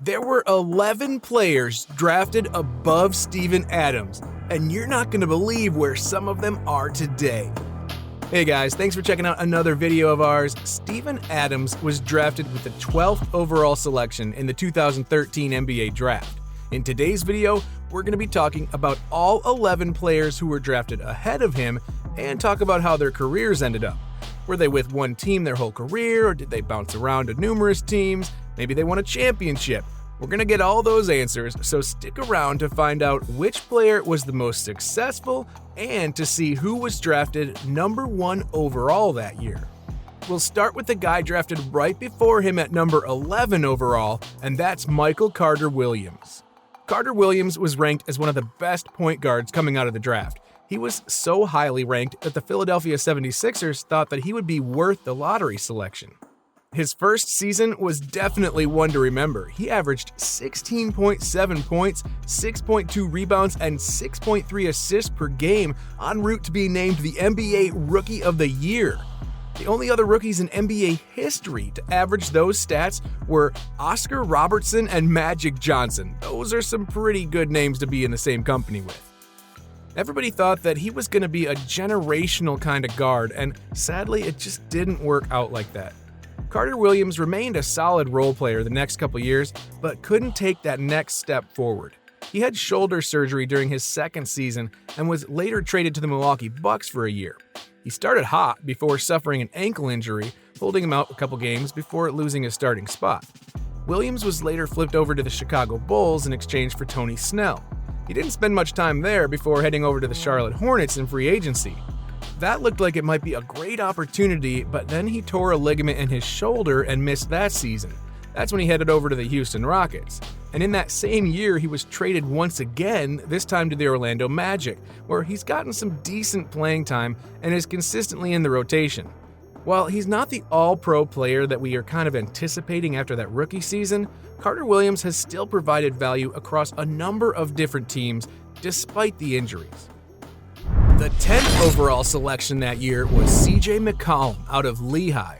There were 11 players drafted above Steven Adams, and you're not going to believe where some of them are today. Hey guys, thanks for checking out another video of ours. Steven Adams was drafted with the 12th overall selection in the 2013 NBA Draft. In today's video, we're going to be talking about all 11 players who were drafted ahead of him and talk about how their careers ended up. Were they with one team their whole career, or did they bounce around to numerous teams? Maybe they won a championship. We're going to get all those answers, so stick around to find out which player was the most successful and to see who was drafted number 1 overall that year. We'll start with the guy drafted right before him at number 11 overall, and that's Michael Carter Williams. Carter Williams was ranked as one of the best point guards coming out of the draft. He was so highly ranked that the Philadelphia 76ers thought that he would be worth the lottery selection. His first season was definitely one to remember. He averaged 16.7 points, 6.2 rebounds, and 6.3 assists per game, en route to being named the NBA Rookie of the Year. The only other rookies in NBA history to average those stats were Oscar Robertson and Magic Johnson. Those are some pretty good names to be in the same company with. Everybody thought that he was going to be a generational kind of guard, and sadly, it just didn't work out like that. Carter Williams remained a solid role player the next couple years, but couldn't take that next step forward. He had shoulder surgery during his second season and was later traded to the Milwaukee Bucks for a year. He started hot before suffering an ankle injury, holding him out a couple games before losing his starting spot. Williams was later flipped over to the Chicago Bulls in exchange for Tony Snell. He didn't spend much time there before heading over to the Charlotte Hornets in free agency. That looked like it might be a great opportunity, but then he tore a ligament in his shoulder and missed that season. That's when he headed over to the Houston Rockets. And in that same year, he was traded once again, this time to the Orlando Magic, where he's gotten some decent playing time and is consistently in the rotation. While he's not the all-pro player that we are kind of anticipating after that rookie season, Carter Williams has still provided value across a number of different teams despite the injuries. The 10th overall selection that year was CJ McCollum out of Lehigh.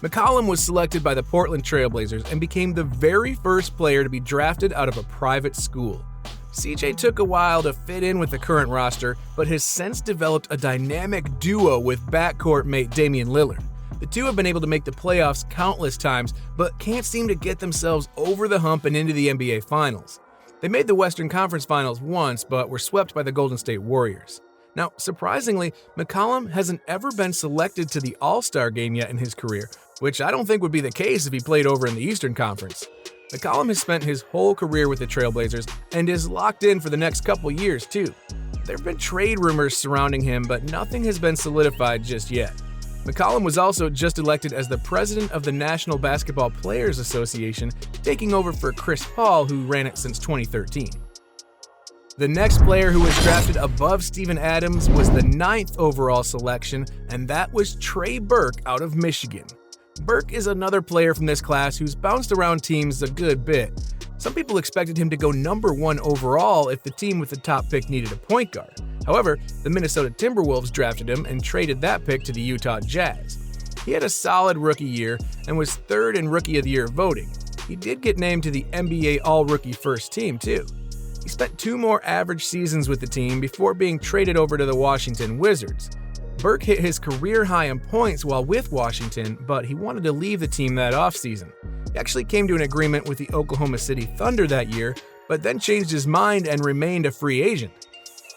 McCollum was selected by the Portland Trail Blazers and became the very first player to be drafted out of a private school. CJ took a while to fit in with the current roster, but has since developed a dynamic duo with backcourt mate Damian Lillard. The two have been able to make the playoffs countless times, but can't seem to get themselves over the hump and into the NBA Finals. They made the Western Conference Finals once, but were swept by the Golden State Warriors. Now, surprisingly, McCollum hasn't ever been selected to the All-Star game yet in his career, which I don't think would be the case if he played over in the Eastern Conference. McCollum has spent his whole career with the Trailblazers and is locked in for the next couple years, too. There have been trade rumors surrounding him, but nothing has been solidified just yet. McCollum was also just elected as the president of the National Basketball Players Association, taking over for Chris Paul, who ran it since 2013. The next player who was drafted above Steven Adams was the 9th overall selection, and that was Trey Burke out of Michigan. Burke is another player from this class who's bounced around teams a good bit. Some people expected him to go number 1 overall if the team with the top pick needed a point guard. However, the Minnesota Timberwolves drafted him and traded that pick to the Utah Jazz. He had a solid rookie year and was 3rd in Rookie of the Year voting. He did get named to the NBA All-Rookie First Team, too. He spent 2 more average seasons with the team before being traded over to the Washington Wizards. Burke hit his career high in points while with Washington, but he wanted to leave the team that offseason. He actually came to an agreement with the Oklahoma City Thunder that year, but then changed his mind and remained a free agent.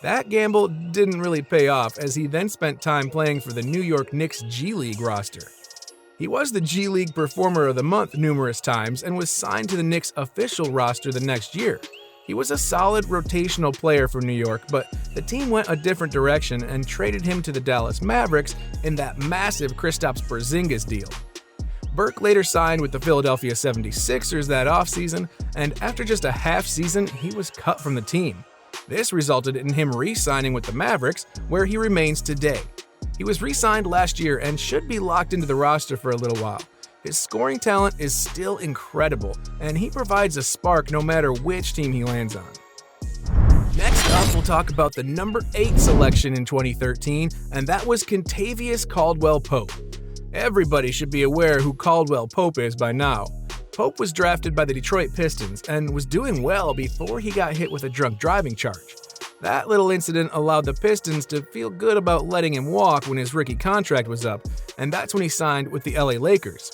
That gamble didn't really pay off, as he then spent time playing for the New York Knicks G League roster. He was the G League Performer of the Month numerous times and was signed to the Knicks official roster the next year. He was a solid rotational player for New York, but the team went a different direction and traded him to the Dallas Mavericks in that massive Kristaps Porzingis deal. Burke later signed with the Philadelphia 76ers that offseason, and after just a half season, he was cut from the team. This resulted in him re-signing with the Mavericks, where he remains today. He was re-signed last year and should be locked into the roster for a little while. His scoring talent is still incredible, and he provides a spark no matter which team he lands on. Next up, we'll talk about the number 8 selection in 2013, and that was Kentavious Caldwell-Pope. Everybody should be aware who Caldwell-Pope is by now. Pope was drafted by the Detroit Pistons and was doing well before he got hit with a drunk driving charge. That little incident allowed the Pistons to feel good about letting him walk when his rookie contract was up, and that's when he signed with the LA Lakers.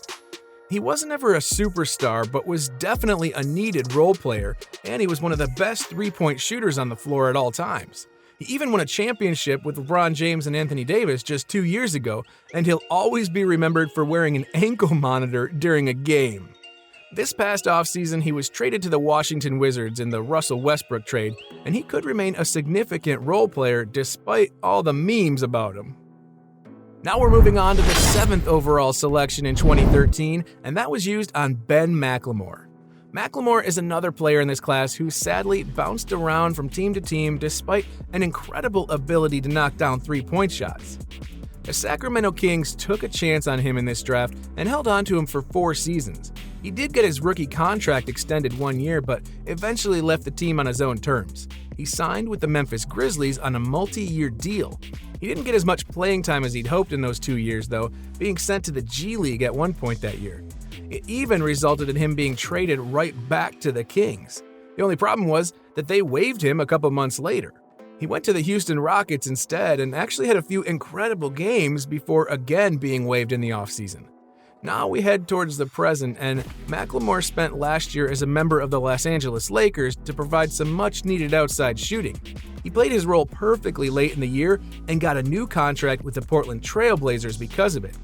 He wasn't ever a superstar, but was definitely a needed role player, and he was one of the best three-point shooters on the floor at all times. He even won a championship with LeBron James and Anthony Davis just 2 years ago, and he'll always be remembered for wearing an ankle monitor during a game. This past offseason, he was traded to the Washington Wizards in the Russell Westbrook trade, and he could remain a significant role player despite all the memes about him. Now we're moving on to the 7th overall selection in 2013, and that was used on Ben McLemore. McLemore is another player in this class who sadly bounced around from team to team despite an incredible ability to knock down three-point shots. The Sacramento Kings took a chance on him in this draft and held on to him for 4 seasons. He did get his rookie contract extended 1 year, but eventually left the team on his own terms. He signed with the Memphis Grizzlies on a multi-year deal. He didn't get as much playing time as he'd hoped in those 2 years, though, being sent to the G League at one point that year. It even resulted in him being traded right back to the Kings. The only problem was that they waived him a couple months later. He went to the Houston Rockets instead and actually had a few incredible games before again being waived in the offseason. Now we head towards the present, and McLemore spent last year as a member of the Los Angeles Lakers to provide some much-needed outside shooting. He played his role perfectly late in the year and got a new contract with the Portland Trail Blazers because of it.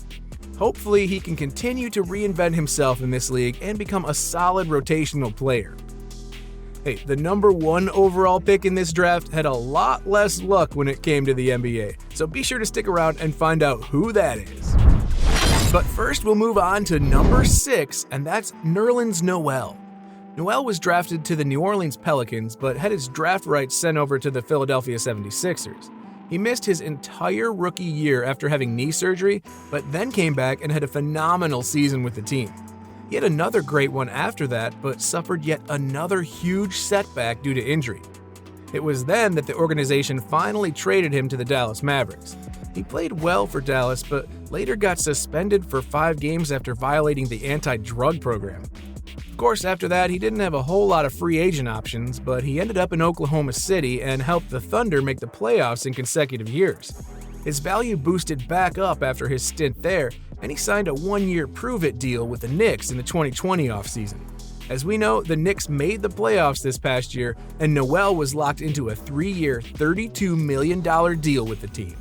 Hopefully, he can continue to reinvent himself in this league and become a solid rotational player. Hey, the number 1 overall pick in this draft had a lot less luck when it came to the NBA, so be sure to stick around and find out who that is. But first, we'll move on to number 6, and that's Nerlens Noel. Noel was drafted to the New Orleans Pelicans, but had his draft rights sent over to the Philadelphia 76ers. He missed his entire rookie year after having knee surgery, but then came back and had a phenomenal season with the team. He had another great one after that, but suffered yet another huge setback due to injury. It was then that the organization finally traded him to the Dallas Mavericks. He played well for Dallas, but later got suspended for 5 games after violating the anti-drug program. Of course, after that, he didn't have a whole lot of free agent options, but he ended up in Oklahoma City and helped the Thunder make the playoffs in consecutive years. His value boosted back up after his stint there, and he signed a 1-year prove-it deal with the Knicks in the 2020 offseason. As we know, the Knicks made the playoffs this past year, and Noel was locked into a 3-year, $32 million deal with the team.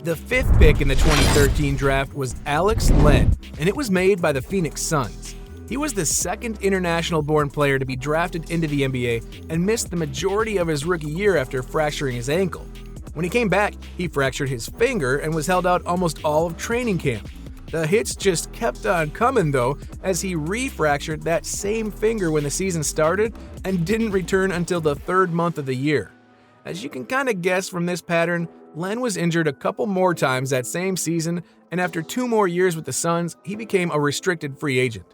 The 5th pick in the 2013 draft was Alex Len, and it was made by the Phoenix Suns. He was the 2nd international-born player to be drafted into the NBA and missed the majority of his rookie year after fracturing his ankle. When he came back, he fractured his finger and was held out almost all of training camp. The hits just kept on coming, though, as he re-fractured that same finger when the season started and didn't return until the 3rd month of the year. As you can kind of guess from this pattern, Len was injured a couple more times that same season, and after 2 more years with the Suns, he became a restricted free agent.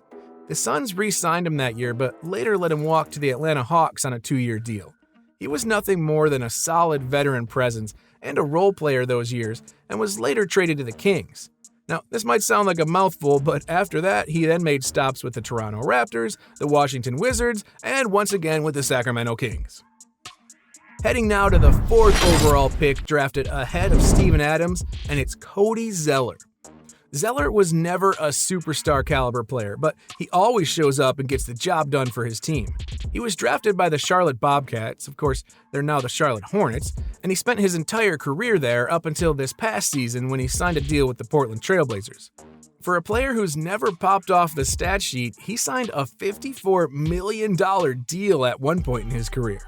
The Suns re-signed him that year, but later let him walk to the Atlanta Hawks on a 2-year deal. He was nothing more than a solid veteran presence and a role player those years, and was later traded to the Kings. Now, this might sound like a mouthful, but after that, he then made stops with the Toronto Raptors, the Washington Wizards, and once again with the Sacramento Kings. Heading now to the 4th overall pick drafted ahead of Steven Adams, and it's Cody Zeller. Zeller was never a superstar caliber player, but he always shows up and gets the job done for his team. He was drafted by the Charlotte Bobcats, of course, they're now the Charlotte Hornets, and he spent his entire career there up until this past season when he signed a deal with the Portland Trail Blazers. For a player who's never popped off the stat sheet, he signed a $54 million deal at one point in his career.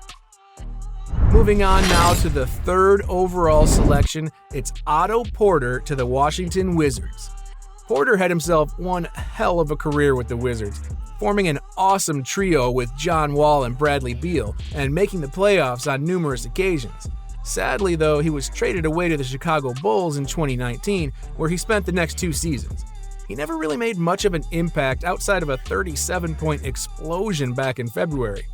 Moving on now to the 3rd overall selection, it's Otto Porter to the Washington Wizards. Porter had himself one hell of a career with the Wizards, forming an awesome trio with John Wall and Bradley Beal, and making the playoffs on numerous occasions. Sadly, though, he was traded away to the Chicago Bulls in 2019, where he spent the next 2 seasons. He never really made much of an impact outside of a 37-point explosion back in February.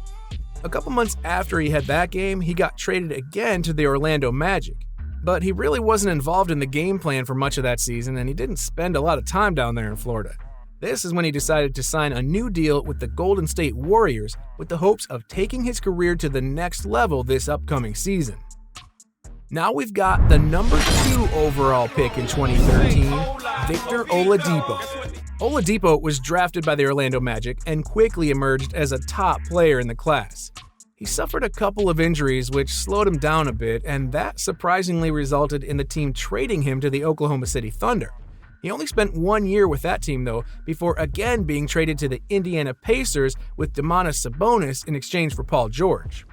A couple months after he had that game, he got traded again to the Orlando Magic. But he really wasn't involved in the game plan for much of that season, and he didn't spend a lot of time down there in Florida. This is when he decided to sign a new deal with the Golden State Warriors with the hopes of taking his career to the next level this upcoming season. Now we've got the number 2 overall pick in 2013, Victor Oladipo. Oladipo was drafted by the Orlando Magic and quickly emerged as a top player in the class. He suffered a couple of injuries which slowed him down a bit, and that surprisingly resulted in the team trading him to the Oklahoma City Thunder. He only spent 1 year with that team though, before again being traded to the Indiana Pacers with Domantas Sabonis in exchange for Paul George.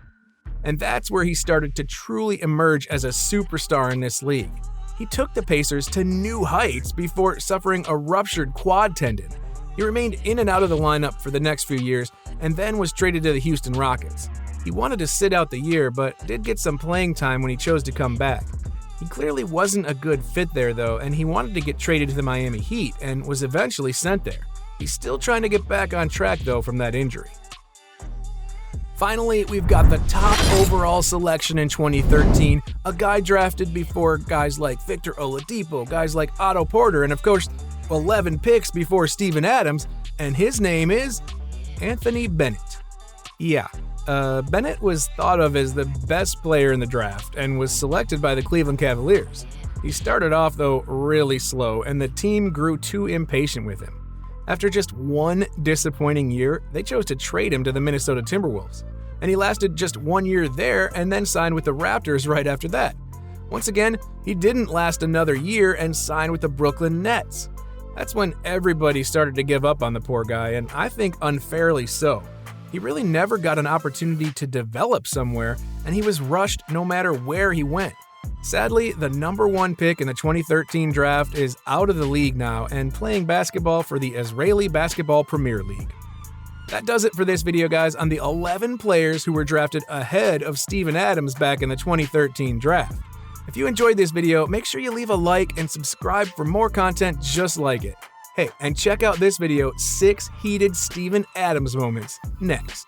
And that's where he started to truly emerge as a superstar in this league. He took the Pacers to new heights before suffering a ruptured quad tendon. He remained in and out of the lineup for the next few years and then was traded to the Houston Rockets. He wanted to sit out the year, but did get some playing time when he chose to come back. He clearly wasn't a good fit there though, and he wanted to get traded to the Miami Heat and was eventually sent there. He's still trying to get back on track though from that injury. Finally, we've got the top overall selection in 2013, a guy drafted before guys like Victor Oladipo, guys like Otto Porter, and of course, 11 picks before Steven Adams, and his name is Anthony Bennett. Yeah, Bennett was thought of as the best player in the draft and was selected by the Cleveland Cavaliers. He started off though really slow, and the team grew too impatient with him. After just one disappointing year, they chose to trade him to the Minnesota Timberwolves. And he lasted just 1 year there and then signed with the Raptors right after that. Once again, he didn't last another year and signed with the Brooklyn Nets. That's when everybody started to give up on the poor guy, and I think unfairly so. He really never got an opportunity to develop somewhere, and he was rushed no matter where he went. Sadly, the number 1 pick in the 2013 draft is out of the league now and playing basketball for the Israeli Basketball Premier League. That does it for this video, guys, on the 11 players who were drafted ahead of Steven Adams back in the 2013 draft. If you enjoyed this video, make sure you leave a like and subscribe for more content just like it. Hey, and check out this video, 6 heated Steven Adams moments, next.